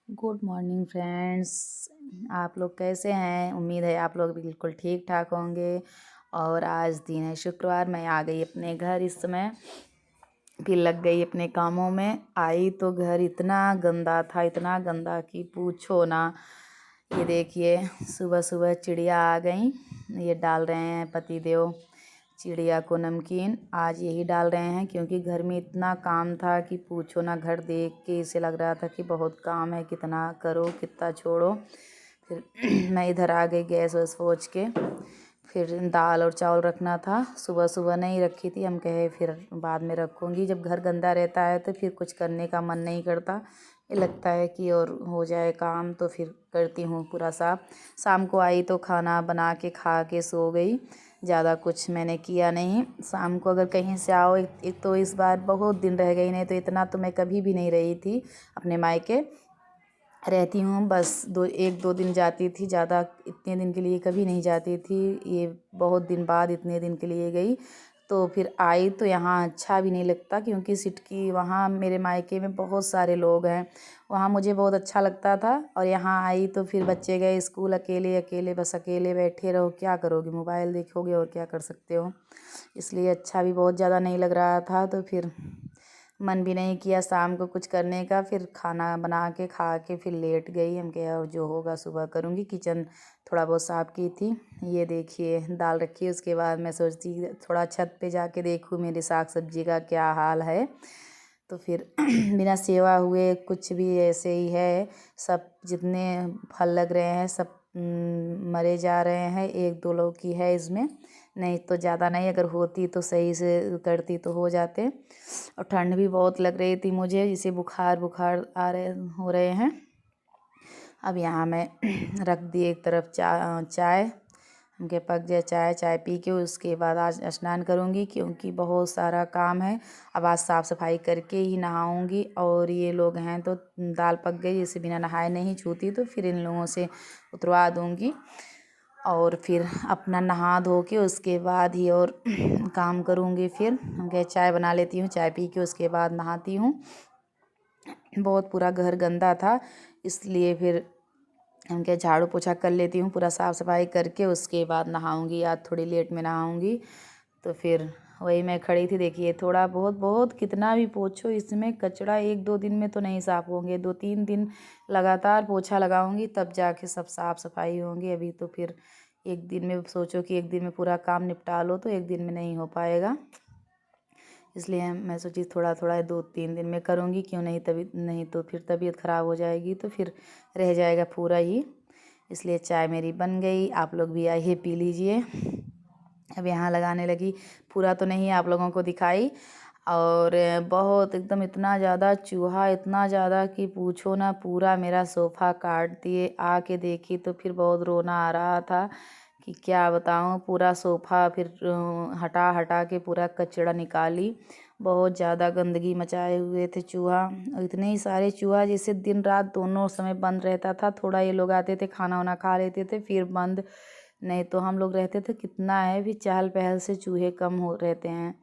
Good morning friends. आप लोग कैसे हैं? उम्मीद है आप लोग बिल्कुल ठीक ठाक होंगे। और आज दिन है शुक्रवार। मैं आ गई अपने घर इस समय, फिर लग गई अपने कामों में। आई तो घर इतना गंदा था, इतना गंदा कि पूछो ना। ये देखिए, सुबह सुबह चिड़िया आ गई। ये डाल रहे हैं पतिदेव चिड़िया को नमकीन। आज यही डाल रहे हैं क्योंकि घर में इतना काम था कि पूछो ना। घर देख के इसे लग रहा था कि बहुत काम है, कितना करो कितना छोड़ो। फिर मैं इधर आ गई गैस वैस पोंछ के। फिर दाल और चावल रखना था, सुबह सुबह नहीं रखी थी। हम कहे फिर बाद में रखूँगी। जब घर गंदा रहता है तो फिर कुछ करने का मन नहीं करता। ये लगता है कि और हो जाए काम, तो फिर करती हूँ पूरा साफ। शाम को आई तो खाना बना के खा के सो गई। ज़्यादा कुछ मैंने किया नहीं। शाम को अगर कहीं से आओ, एक तो इस बार बहुत दिन रह गई, नहीं तो इतना तो मैं कभी भी नहीं रही थी अपने मायके। रहती हूँ बस 1-2 दिन जाती थी, ज़्यादा इतने दिन के लिए कभी नहीं जाती थी। ये बहुत दिन बाद इतने दिन के लिए गई। तो फिर आई तो यहाँ अच्छा भी नहीं लगता, क्योंकि सिटकी वहाँ मेरे मायके में बहुत सारे लोग हैं। वहाँ मुझे बहुत अच्छा लगता था, और यहाँ आई तो फिर बच्चे गए स्कूल, अकेले अकेले बस अकेले बैठे रहो। क्या करोगे? मोबाइल देखोगे और क्या कर सकते हो। इसलिए अच्छा भी बहुत ज़्यादा नहीं लग रहा था। तो फिर मन भी नहीं किया शाम को कुछ करने का। फिर खाना बना के खा के फिर लेट गई। हम क्या, और जो होगा सुबह करूँगी। किचन थोड़ा बहुत साफ़ की थी। ये देखिए दाल रखी है। उसके बाद मैं सोचती थोड़ा छत पे जाके देखूँ मेरी साग सब्जी का क्या हाल है। तो फिर बिना सेवा हुए कुछ भी ऐसे ही है। सब जितने फल लग रहे हैं सब मरे जा रहे हैं। 1-2 लोग की है इसमें, नहीं तो ज़्यादा नहीं। अगर होती तो सही से करती तो हो जाते। और ठंड भी बहुत लग रही थी मुझे, जिसे बुखार बुखार आ रहे हो रहे हैं। अब यहाँ मैं रख दी एक तरफ चाय। उनके पक जाए चाय, चाय पी के उसके बाद आज स्नान करूँगी, क्योंकि बहुत सारा काम है। अब आज साफ़ सफाई करके ही नहाऊँगी। और ये लोग हैं तो दाल पक गई, इसे बिना नहाए नहीं छूती, तो फिर इन लोगों से उतरवा दूँगी। और फिर अपना नहा धो के उसके बाद ही और काम करूँगी। फिर हम कहे चाय बना लेती हूँ, चाय पी के उसके बाद नहाती हूँ। बहुत पूरा घर गंदा था, इसलिए फिर हम क्या झाड़ू पोछा कर लेती हूँ। पूरा साफ़ सफाई करके उसके बाद नहाऊँगी। आज थोड़ी लेट में नहाऊँगी। तो फिर वही मैं खड़ी थी। देखिए थोड़ा बहुत बहुत कितना भी पोछो, इसमें कचरा 1-2 दिन में तो नहीं साफ़ होंगे। 2-3 दिन लगातार पोछा लगाऊंगी तब जाके सब साफ़ सफाई होंगी। अभी तो फिर एक दिन में सोचो कि एक दिन में पूरा काम निपटा लो, तो एक दिन में नहीं हो पाएगा। इसलिए मैं सोची थोड़ा थोड़ा 2-3 दिन में करूँगी। क्यों नहीं, तभी नहीं तो फिर तबीयत ख़राब हो जाएगी, तो फिर रह जाएगा पूरा ही। इसलिए चाय मेरी बन गई। आप लोग भी आइए पी लीजिए। अब यहाँ लगाने लगी। पूरा तो नहीं आप लोगों को दिखाई। और बहुत एकदम इतना ज़्यादा चूहा, इतना ज़्यादा कि पूछो ना। पूरा मेरा सोफ़ा काट दिए। आके देखी तो फिर बहुत रोना आ रहा था कि क्या बताऊँ। पूरा सोफ़ा फिर हटा हटा के पूरा कचरा निकाली। बहुत ज़्यादा गंदगी मचाए हुए थे चूहा। और इतने ही सारे चूहा, जैसे दिन रात दोनों समय बंद रहता था। थोड़ा ये लोग आते थे, खाना वाना खा लेते थे, फिर बंद। नहीं तो हम लोग रहते थे, कितना है भी चहल पहल से चूहे कम हो रहते हैं।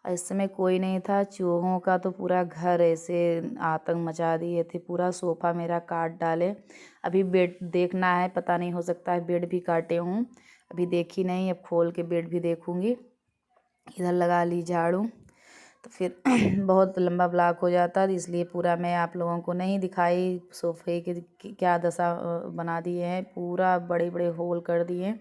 इस समय कोई नहीं था। चूहों का तो पूरा घर ऐसे आतंक मचा दिए थे। पूरा सोफ़ा मेरा काट डाले। अभी बेड देखना है, पता नहीं, हो सकता है बेड भी काटे हूँ। अभी देखी नहीं, अब खोल के बेड भी देखूँगी। इधर लगा ली झाड़ू, तो फिर बहुत लंबा ब्लॉक हो जाता है, इसलिए पूरा मैं आप लोगों को नहीं दिखाई। सोफ़े की क्या दशा बना दिए हैं। पूरा बड़े बड़े होल कर दिए।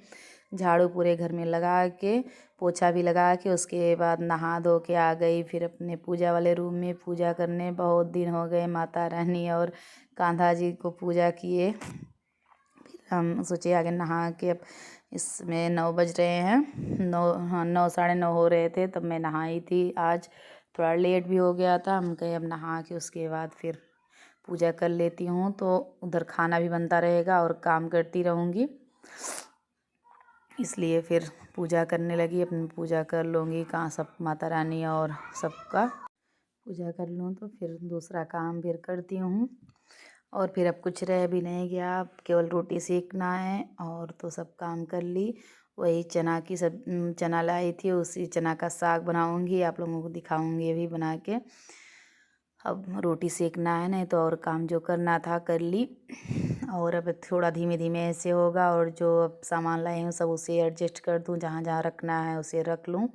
झाड़ू पूरे घर में लगा के, पोछा भी लगा के, उसके बाद नहा धो के आ गई फिर अपने पूजा वाले रूम में पूजा करने। बहुत दिन हो गए माता रानी और कान्हा जी को पूजा किए। फिर हम सोचे आगे नहा के, अब इसमें 9 बज रहे हैं। 9, हाँ 9, साढ़े 9 हो रहे थे तब मैं नहाई थी। आज थोड़ा लेट भी हो गया था। हम कहे अब नहा के उसके बाद फिर पूजा कर लेती हूँ, तो उधर खाना भी बनता रहेगा और काम करती रहूँगी। इसलिए फिर पूजा करने लगी। अपनी पूजा कर लूँगी, कहाँ सब माता रानी और सबका पूजा कर लूँ, तो फिर दूसरा काम फिर करती हूँ। और फिर अब कुछ रह भी नहीं गया, अब केवल रोटी सेकना है और तो सब काम कर ली। वही चना की सब चना लाई थी, उसी चना का साग बनाऊंगी, आप लोगों को दिखाऊंगी अभी बना के। अब रोटी सेकना है, नहीं तो और काम जो करना था कर ली। और अब थोड़ा धीमे धीमे ऐसे होगा, और जो अब सामान लाए हूँ सब उसे एडजस्ट कर दूँ, जहाँ जहाँ रखना है उसे रख लूँ,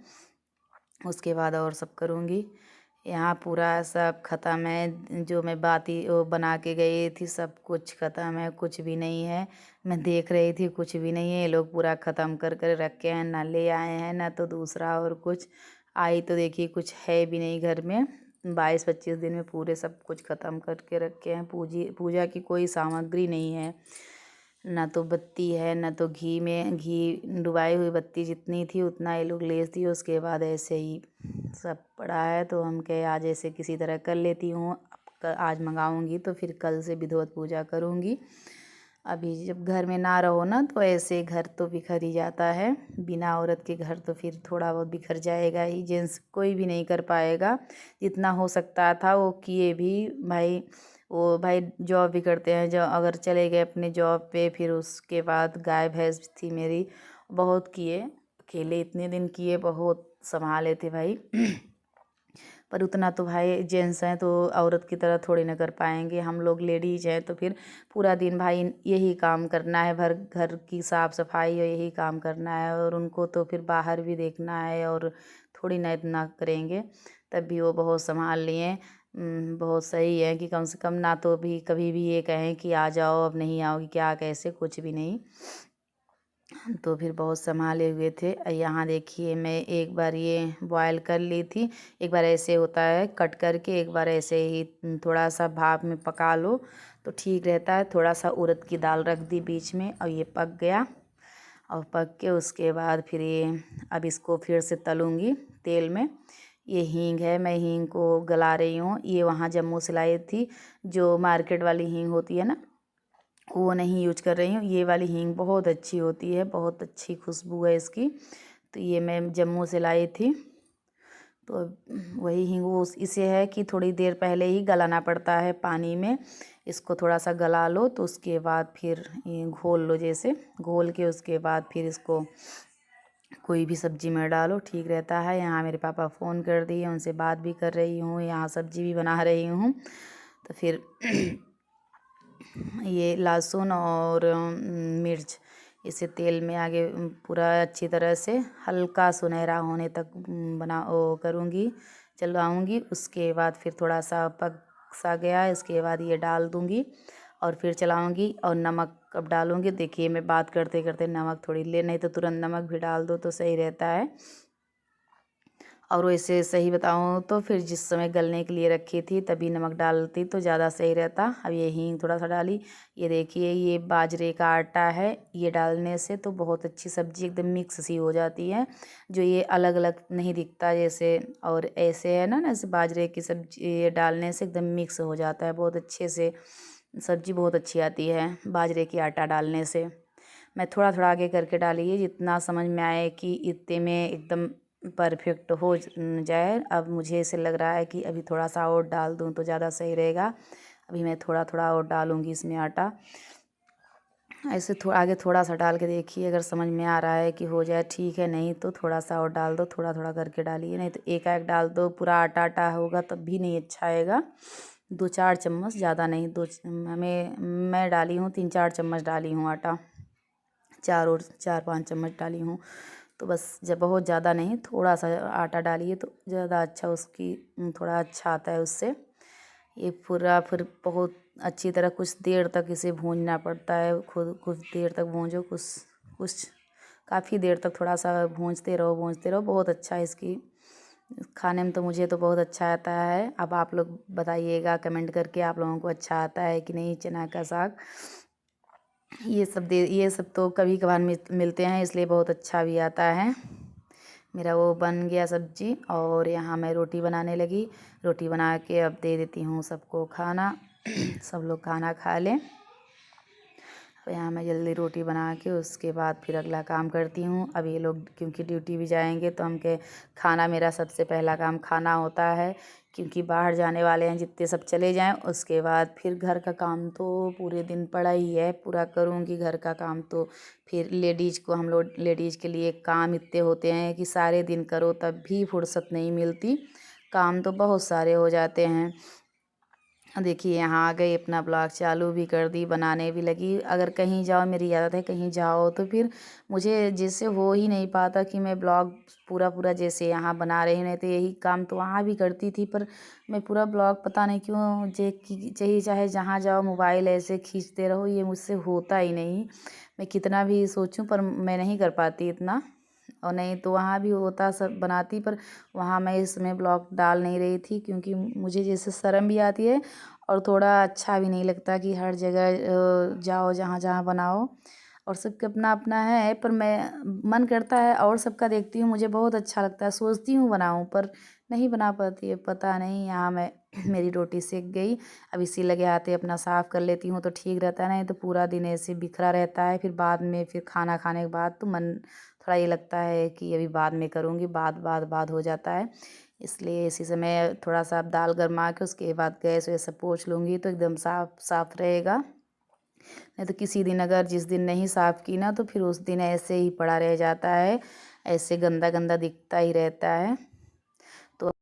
उसके बाद और सब करूँगी। यहाँ पूरा सब ख़त्म है, जो मैं बाती वो बना के गई थी सब कुछ ख़त्म है, कुछ भी नहीं है। मैं देख रही थी कुछ भी नहीं है, ये लोग पूरा ख़त्म कर कर रखे हैं, ना ले आए हैं ना तो दूसरा और कुछ आई तो देखिए कुछ है भी नहीं घर में। 22-25 दिन में पूरे सब कुछ ख़त्म करके रखे हैं। पूजा की कोई सामग्री नहीं है, ना तो बत्ती है, ना तो घी डुबाई हुई बत्ती जितनी थी उतना ये लोग ले दी, उसके बाद ऐसे ही सब पड़ा है। तो हम कहे आज ऐसे किसी तरह कर लेती हूँ, आज मंगाऊंगी तो फिर कल से विधिवत पूजा करूँगी। अभी जब घर में ना रहो ना तो ऐसे घर तो बिखर ही जाता है, बिना औरत के घर तो फिर थोड़ा बहुत बिखर जाएगा ही, जेंट्स कोई भी नहीं कर पाएगा। जितना हो सकता था वो किए भी भाई। वो भाई जॉब भी करते हैं, जो अगर चले गए अपने जॉब पे, फिर उसके बाद गाय भैंस थी मेरी, बहुत किए, अकेले इतने दिन किए, बहुत संभाले थे भाई। पर उतना तो भाई जेंट्स हैं तो औरत की तरह थोड़ी ना कर पाएंगे, हम लोग लेडीज हैं तो फिर पूरा दिन भाई यही काम करना है, भर घर की साफ़ सफाई और यही काम करना है, और उनको तो फिर बाहर भी देखना है, और थोड़ी ना इतना करेंगे। तब भी वो बहुत संभाल लिए। बहुत सही है कि कम से कम ना तो भी कभी भी ये कहें कि आ जाओ, अब नहीं आओगी क्या, कैसे, कुछ भी नहीं। तो फिर बहुत संभाले हुए थे। यहाँ देखिए मैं एक बार ये बॉयल कर ली थी, एक बार ऐसे होता है कट करके, एक बार ऐसे ही थोड़ा सा भाप में पका लो तो ठीक रहता है। थोड़ा सा उड़द की दाल रख दी बीच में और ये पक गया, और पक के उसके बाद फिर ये अब इसको फिर से तलूँगी तेल में। ये हींग है, मैं हींग को गला रही हूँ, ये वहाँ जम्मू से लाई थी, जो मार्केट वाली हींग होती है ना वो नहीं यूज कर रही हूँ। ये वाली हींग बहुत अच्छी होती है, बहुत अच्छी खुशबू है इसकी, तो ये मैं जम्मू से लाई थी। तो वही हींग वो इसे है कि थोड़ी देर पहले ही गलाना पड़ता है पानी में, इसको थोड़ा सा गला लो तो उसके बाद फिर ये घोल लो, जैसे घोल के उसके बाद फिर इसको कोई भी सब्जी में डालो, ठीक रहता है। यहाँ मेरे पापा फ़ोन कर दिए, उनसे बात भी कर रही हूँ, यहाँ सब्जी भी बना रही हूँ। तो फिर ये लहसुन और मिर्च इसे तेल में आगे पूरा अच्छी तरह से हल्का सुनहरा होने तक करूँगी, चलाऊँगी। उसके बाद फिर थोड़ा सा पक सा गया, इसके बाद ये डाल दूँगी और फिर चलाऊँगी, और नमक अब डालूँगी। देखिए मैं बात करते करते नमक थोड़ी ले, नहीं तो तुरंत नमक भी डाल दो तो सही रहता है। और वैसे सही बताऊँ तो फिर जिस समय गलने के लिए रखी थी तभी नमक डालती तो ज़्यादा सही रहता। अब ये हींग थोड़ा सा डाली, ये देखिए ये बाजरे का आटा है, ये डालने से तो बहुत अच्छी सब्ज़ी एकदम मिक्स सी हो जाती है, जो ये अलग अलग नहीं दिखता जैसे, और ऐसे है ना ऐसे बाजरे की सब्जी ये डालने से एकदम मिक्स हो जाता है बहुत अच्छे से, सब्ज़ी बहुत अच्छी आती है बाजरे की आटा डालने से। मैं थोड़ा थोड़ा आगे करके डालिए, जितना समझ में आए कि इतने में एकदम परफेक्ट हो जाए। अब मुझे ऐसे लग रहा है कि अभी थोड़ा सा और डाल दूँ तो ज़्यादा सही रहेगा। अभी मैं थोड़ा थोड़ा और डालूँगी इसमें आटा, ऐसे थोड़ा आगे थोड़ा सा डाल के देखिए, अगर समझ में आ रहा है कि हो जाए ठीक है, नहीं तो थोड़ा सा और डाल दो, थोड़ा थोड़ा करके डालिए, नहीं तो एक एक डाल दो, पूरा आटा आटा होगा तब भी नहीं अच्छा आएगा। 2-4 चम्मच, ज़्यादा नहीं, मैं डाली हूँ 3-4 चम्मच डाली हूँ आटा, 4-5 चम्मच डाली हूँ। तो बस जब बहुत ज़्यादा नहीं, थोड़ा सा आटा डालिए तो ज़्यादा अच्छा उसकी थोड़ा अच्छा आता है उससे। ये पूरा फिर बहुत अच्छी तरह कुछ देर तक इसे भूनना पड़ता है, खुद कुछ देर तक भूंजो, कुछ काफ़ी देर तक थोड़ा सा भूंजते रहो, बहुत अच्छा है इसकी खाने में, तो मुझे तो बहुत अच्छा आता है। अब आप लोग बताइएगा कमेंट करके आप लोगों को अच्छा आता है कि नहीं चना का साग। ये सब तो कभी कभार मिलते हैं, इसलिए बहुत अच्छा भी आता है। मेरा वो बन गया सब्जी, और यहाँ मैं रोटी बनाने लगी। रोटी बना के अब दे देती हूँ सबको खाना। सब लोग खाना खा लें। अब यहाँ मैं जल्दी रोटी बना के उसके बाद फिर अगला काम करती हूँ। अब ये लोग क्योंकि ड्यूटी भी जाएंगे तो हमके खाना, मेरा सबसे पहला काम खाना होता है, क्योंकि बाहर जाने वाले हैं, जितने सब चले जाएं उसके बाद फिर घर का काम तो पूरे दिन पड़ा ही है, पूरा करूँगी घर का काम। तो फिर लेडीज़ को, हम लोग लेडीज़ के लिए काम इतने होते हैं कि सारे दिन करो तब भी फुर्सत नहीं मिलती, काम तो बहुत सारे हो जाते हैं। देखिए यहाँ आ गई, अपना ब्लॉग चालू भी कर दी, बनाने भी लगी। अगर कहीं जाओ, मेरी आदत है कहीं जाओ तो फिर मुझे जैसे हो ही नहीं पाता कि मैं ब्लॉग पूरा पूरा जैसे यहाँ बना रही हूँ। नहीं तो यही काम तो वहाँ भी करती थी, पर मैं पूरा ब्लॉग पता नहीं क्यों चाहिए, चाहे जहाँ जाओ मोबाइल ऐसे खींचते रहो, ये मुझसे होता ही नहीं। मैं कितना भी सोचूं पर मैं नहीं कर पाती इतना। और नहीं तो वहाँ भी होता, सब बनाती, पर वहाँ मैं इस समय ब्लॉग डाल नहीं रही थी क्योंकि मुझे जैसे शर्म भी आती है और थोड़ा अच्छा भी नहीं लगता कि हर जगह जाओ, जहाँ जहाँ बनाओ। और सबके अपना अपना है, पर मैं मन करता है और सबका देखती हूँ, मुझे बहुत अच्छा लगता है, सोचती हूँ बनाऊँ पर नहीं बना पाती है। पता नहीं, यहाँ मैं मेरी रोटी सेक गई। अब इसी लगे आते अपना साफ़ कर लेती हूँ तो ठीक रहता है। नहीं तो पूरा दिन ऐसे बिखरा रहता है, फिर बाद में फिर खाना खाने के बाद तो मन थोड़ा ये लगता है कि अभी बाद में करूँगी, बाद हो जाता है। इसलिए इसी समय थोड़ा सा दाल गरमा के उसके बाद गैस वैस सब पोंछ लूँगी तो एकदम साफ साफ रहेगा। नहीं तो किसी दिन अगर जिस दिन नहीं साफ़ की ना तो फिर उस दिन ऐसे ही पड़ा रह जाता है, ऐसे गंदा गंदा दिखता ही रहता है।